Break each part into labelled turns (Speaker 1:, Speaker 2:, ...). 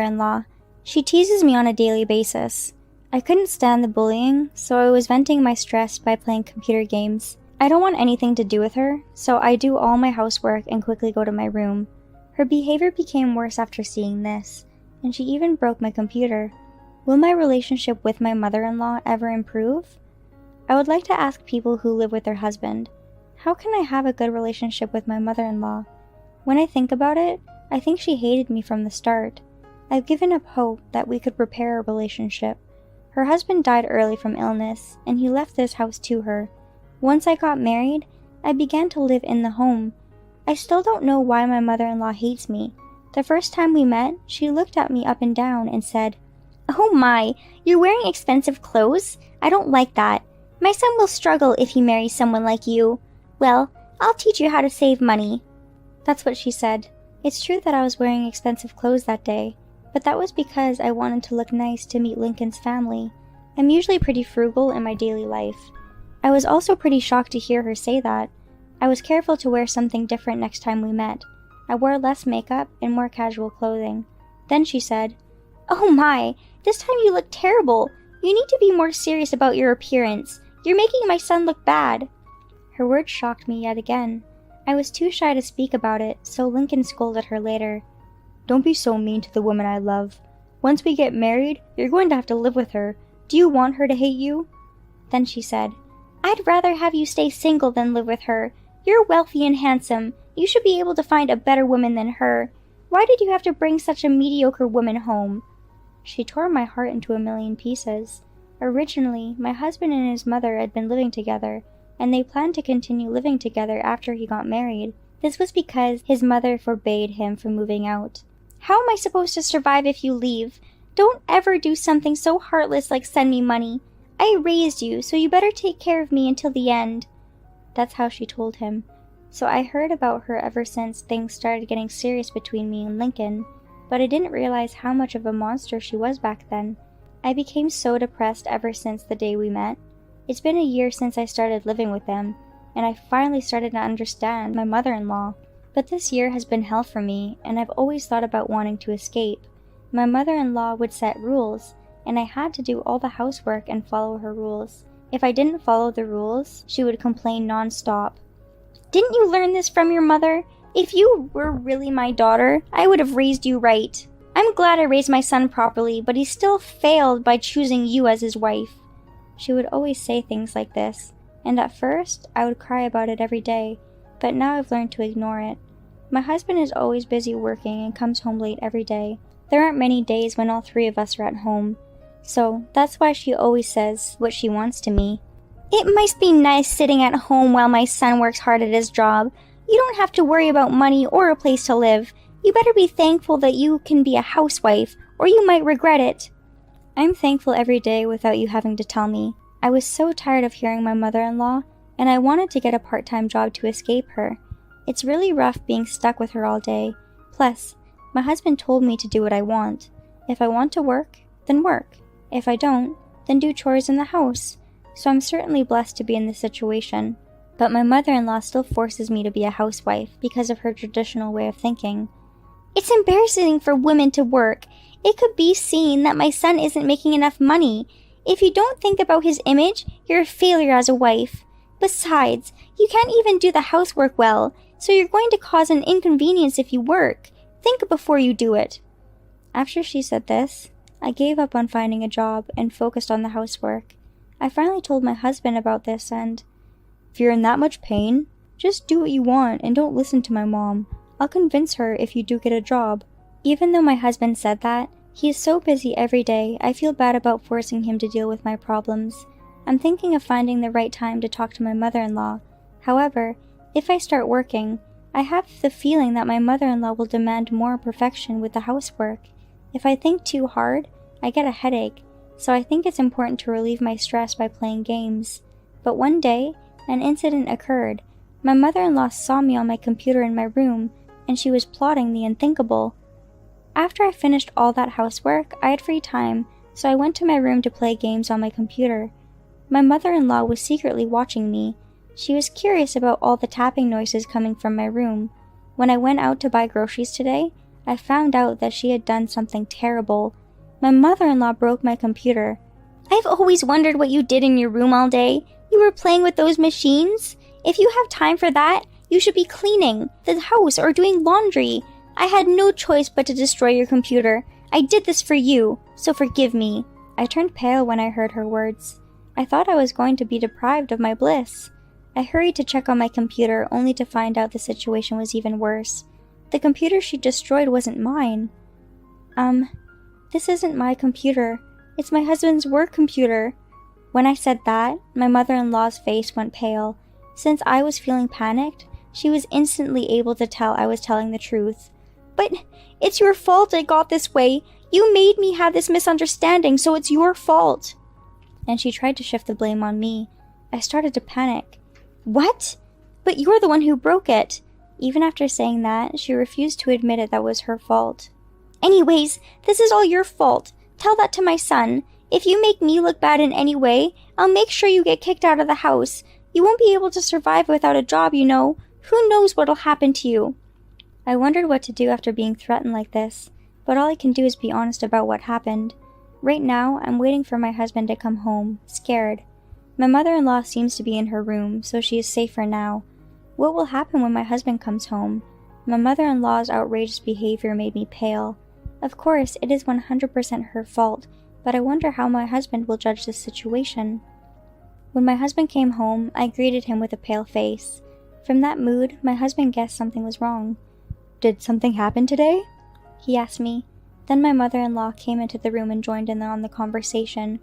Speaker 1: mother-in-law. She teases me on a daily basis. I couldn't stand the bullying, so I was venting my stress by playing computer games. I don't want anything to do with her, so I do all my housework and quickly go to my room. Her behavior became worse after seeing this, and she even broke my computer. Will my relationship with my mother-in-law ever improve? I would like to ask people who live with their husband, how can I have a good relationship with my mother-in-law? When I think about it, I think she hated me from the start. I've given up hope that we could repair a relationship. Her husband died early from illness, and he left this house to her. Once I got married, I began to live in the home. I still don't know why my mother-in-law hates me. The first time we met, she looked at me up and down and said, "Oh my, you're wearing expensive clothes? I don't like that. My son will struggle if he marries someone like you. Well, I'll teach you how to save money." That's what she said. It's true that I was wearing expensive clothes that day, but that was because I wanted to look nice to meet Lincoln's family. I'm usually pretty frugal in my daily life. I was also pretty shocked to hear her say that. I was careful to wear something different next time we met. I wore less makeup and more casual clothing. Then she said, "Oh my, this time you look terrible. You need to be more serious about your appearance. You're making my son look bad." Her words shocked me yet again. I was too shy to speak about it, so Lincoln scolded her later. "Don't be so mean to the woman I love. Once we get married, you're going to have to live with her. Do you want her to hate you?" Then she said, "I'd rather have you stay single than live with her. You're wealthy and handsome. You should be able to find a better woman than her. Why did you have to bring such a mediocre woman home?" She tore my heart into a million pieces. Originally, my husband and his mother had been living together, and they planned to continue living together after he got married. This was because his mother forbade him from moving out. "How am I supposed to survive if you leave? Don't ever do something so heartless like send me money. I raised you, so you better take care of me until the end." That's how she told him. So I heard about her ever since things started getting serious between me and Lincoln, but I didn't realize how much of a monster she was back then. I became so depressed ever since the day we met. It's been a year since I started living with them, and I finally started to understand my mother-in-law. But this year has been hell for me, and I've always thought about wanting to escape. My mother-in-law would set rules, and I had to do all the housework and follow her rules. If I didn't follow the rules, she would complain non-stop. "Didn't you learn this from your mother? If you were really my daughter, I would have raised you right. I'm glad I raised my son properly, but he still failed by choosing you as his wife." She would always say things like this, and at first, I would cry about it every day, but now I've learned to ignore it. My husband is always busy working and comes home late every day. There aren't many days when all three of us are at home, so that's why she always says what she wants to me. "It must be nice sitting at home while my son works hard at his job. You don't have to worry about money or a place to live. You better be thankful that you can be a housewife, or you might regret it." I'm thankful every day without you having to tell me. I was so tired of hearing my mother-in-law, and I wanted to get a part-time job to escape her. It's really rough being stuck with her all day. Plus, my husband told me to do what I want. If I want to work, then work. If I don't, then do chores in the house. So I'm certainly blessed to be in this situation. But my mother-in-law still forces me to be a housewife because of her traditional way of thinking. "It's embarrassing for women to work. It could be seen that my son isn't making enough money. If you don't think about his image, you're a failure as a wife. Besides, you can't even do the housework well, so you're going to cause an inconvenience if you work. Think before you do it." After she said this, I gave up on finding a job and focused on the housework. I finally told my husband about this and, "If you're in that much pain, just do what you want and don't listen to my mom. I'll convince her if you do get a job." Even though my husband said that, he is so busy every day, I feel bad about forcing him to deal with my problems. I'm thinking of finding the right time to talk to my mother-in-law. However, if I start working, I have the feeling that my mother-in-law will demand more perfection with the housework. If I think too hard, I get a headache, so I think it's important to relieve my stress by playing games. But one day, an incident occurred. My mother-in-law saw me on my computer in my room, and she was plotting the unthinkable. After I finished all that housework, I had free time, so I went to my room to play games on my computer. My mother-in-law was secretly watching me. She was curious about all the tapping noises coming from my room. When I went out to buy groceries today, I found out that she had done something terrible. My mother-in-law broke my computer. I've always wondered what you did in your room all day. You were playing with those machines? If you have time for that, you should be cleaning the house or doing laundry. I had no choice but to destroy your computer. I did this for you, so forgive me. I turned pale when I heard her words. I thought I was going to be deprived of my bliss. I hurried to check on my computer, only to find out the situation was even worse. The computer she destroyed wasn't mine. This isn't my computer. It's my husband's work computer. When I said that, my mother-in-law's face went pale. Since I was feeling panicked, she was instantly able to tell I was telling the truth. But it's your fault I got this way. You made me have this misunderstanding, so it's your fault. And she tried to shift the blame on me. I started to panic. What? But you're the one who broke it. Even after saying that, she refused to admit that was her fault. Anyways, this is all your fault. Tell that to my son. If you make me look bad in any way, I'll make sure you get kicked out of the house. You won't be able to survive without a job, you know. Who knows what'll happen to you? I wondered what to do after being threatened like this, but all I can do is be honest about what happened. Right now, I'm waiting for my husband to come home, scared. My mother-in-law seems to be in her room, so she is safe for now. What will happen when my husband comes home? My mother-in-law's outrageous behavior made me pale. Of course, it is 100% her fault, but I wonder how my husband will judge this situation. When my husband came home, I greeted him with a pale face. From that mood, my husband guessed something was wrong. "Did something happen today?" he asked me. Then my mother-in-law came into the room and joined in on the conversation.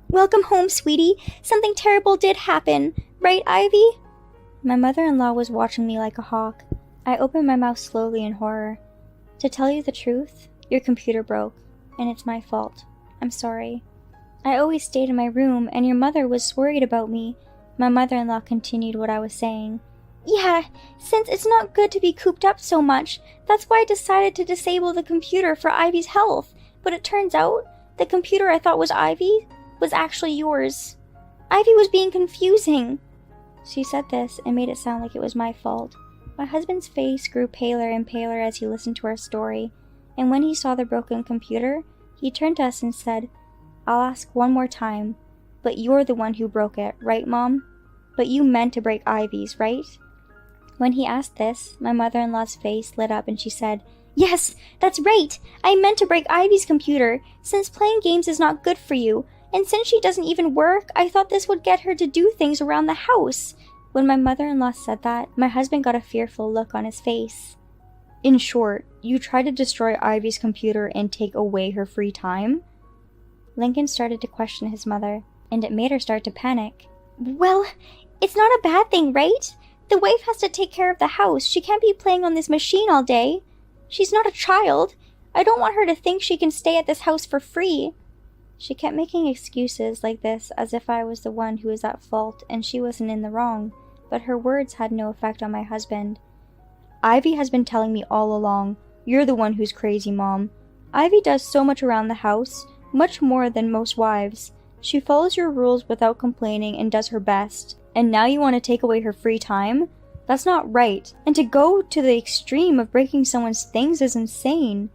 Speaker 1: "Welcome home, sweetie. Something terrible did happen. Right, Ivy?" My mother-in-law was watching me like a hawk. I opened my mouth slowly in horror. "To tell you the truth, your computer broke, and it's my fault. I'm sorry. I always stayed in my room, and your mother was worried about me." My mother-in-law continued what I was saying. "Yeah, since it's not good to be cooped up so much, that's why I decided to disable the computer for Ivy's health. But it turns out, the computer I thought was Ivy was actually yours. Ivy was being confusing." She said this and made it sound like it was my fault. My husband's face grew paler and paler as he listened to our story, and when he saw the broken computer, he turned to us and said, "I'll ask one more time, but you're the one who broke it, right, Mom? But you meant to break Ivy's, right?" When he asked this, my mother-in-law's face lit up and she said, "Yes, that's right! I meant to break Ivy's computer, since playing games is not good for you, and since she doesn't even work, I thought this would get her to do things around the house." When my mother-in-law said that, my husband got a fearful look on his face. "In short, you tried to destroy Ivy's computer and take away her free time?" Lincoln started to question his mother, and it made her start to panic. "Well, it's not a bad thing, right? The wife has to take care of the house. She can't be playing on this machine all day. She's not a child. I don't want her to think she can stay at this house for free." She kept making excuses like this as if I was the one who was at fault and she wasn't in the wrong, but her words had no effect on my husband. "Ivy has been telling me all along. You're the one who's crazy, Mom. Ivy does so much around the house, much more than most wives. She follows your rules without complaining and does her best. And now you want to take away her free time? That's not right. And to go to the extreme of breaking someone's things is insane."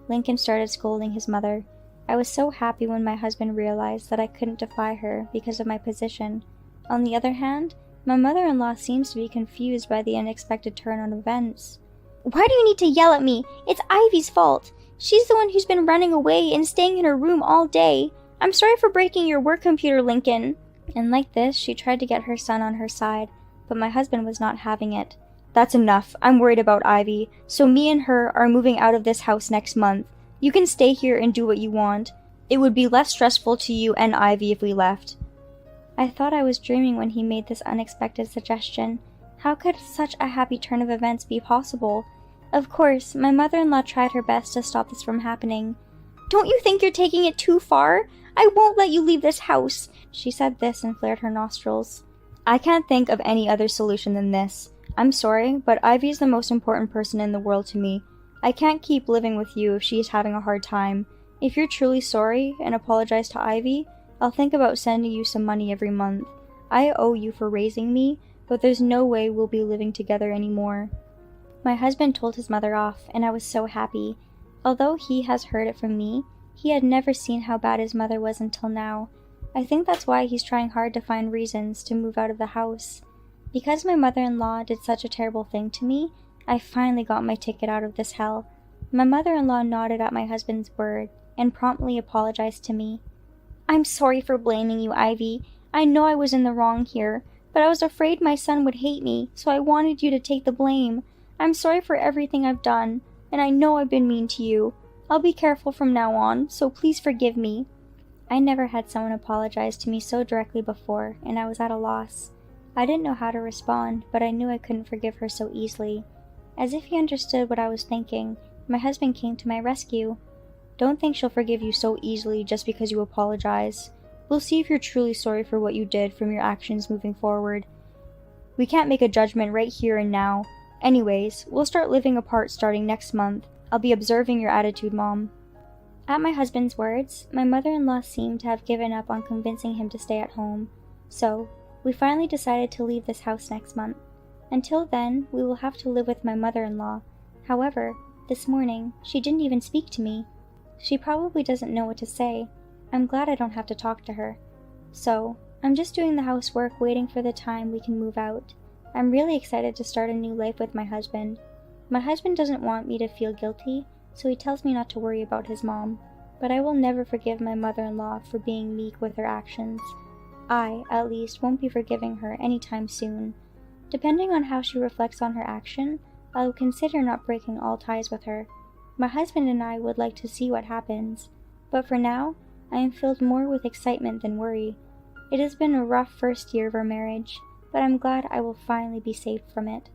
Speaker 1: Lincoln started scolding his mother. I was so happy when my husband realized that I couldn't defy her because of my position. On the other hand, my mother-in-law seems to be confused by the unexpected turn on events. "Why do you need to yell at me? It's Ivy's fault. She's the one who's been running away and staying in her room all day. I'm sorry for breaking your work computer, Lincoln." And like this, she tried to get her son on her side, but my husband was not having it. "That's enough. I'm worried about Ivy, so me and her are moving out of this house next month. You can stay here and do what you want. It would be less stressful to you and Ivy if we left." I thought I was dreaming when he made this unexpected suggestion. How could such a happy turn of events be possible? Of course, my mother-in-law tried her best to stop this from happening. "Don't you think you're taking it too far? I won't let you leave this house." She said this and flared her nostrils. "I can't think of any other solution than this. I'm sorry, but Ivy is the most important person in the world to me. I can't keep living with you if she is having a hard time. If you're truly sorry and apologize to Ivy, I'll think about sending you some money every month. I owe you for raising me, but there's no way we'll be living together anymore." My husband told his mother off, and I was so happy. Although he has heard it from me, he had never seen how bad his mother was until now. I think that's why he's trying hard to find reasons to move out of the house. Because my mother-in-law did such a terrible thing to me, I finally got my ticket out of this hell. My mother-in-law nodded at my husband's word and promptly apologized to me. "I'm sorry for blaming you, Ivy. I know I was in the wrong here, but I was afraid my son would hate me, so I wanted you to take the blame. I'm sorry for everything I've done, and I know I've been mean to you. I'll be careful from now on, so please forgive me." I never had someone apologize to me so directly before, and I was at a loss. I didn't know how to respond, but I knew I couldn't forgive her so easily. As if he understood what I was thinking, my husband came to my rescue. "Don't think she'll forgive you so easily just because you apologize. We'll see if you're truly sorry for what you did from your actions moving forward. We can't make a judgment right here and now. Anyways, we'll start living apart starting next month. I'll be observing your attitude, Mom." At my husband's words, my mother-in-law seemed to have given up on convincing him to stay at home. So, we finally decided to leave this house next month. Until then, we will have to live with my mother-in-law. However, this morning, she didn't even speak to me. She probably doesn't know what to say. I'm glad I don't have to talk to her. So, I'm just doing the housework waiting for the time we can move out. I'm really excited to start a new life with my husband. My husband doesn't want me to feel guilty, so he tells me not to worry about his mom. But I will never forgive my mother-in-law for being meek with her actions. I, at least, won't be forgiving her anytime soon. Depending on how she reflects on her action, I will consider not breaking all ties with her. My husband and I would like to see what happens, but for now, I am filled more with excitement than worry. It has been a rough first year of our marriage, but I'm glad I will finally be saved from it.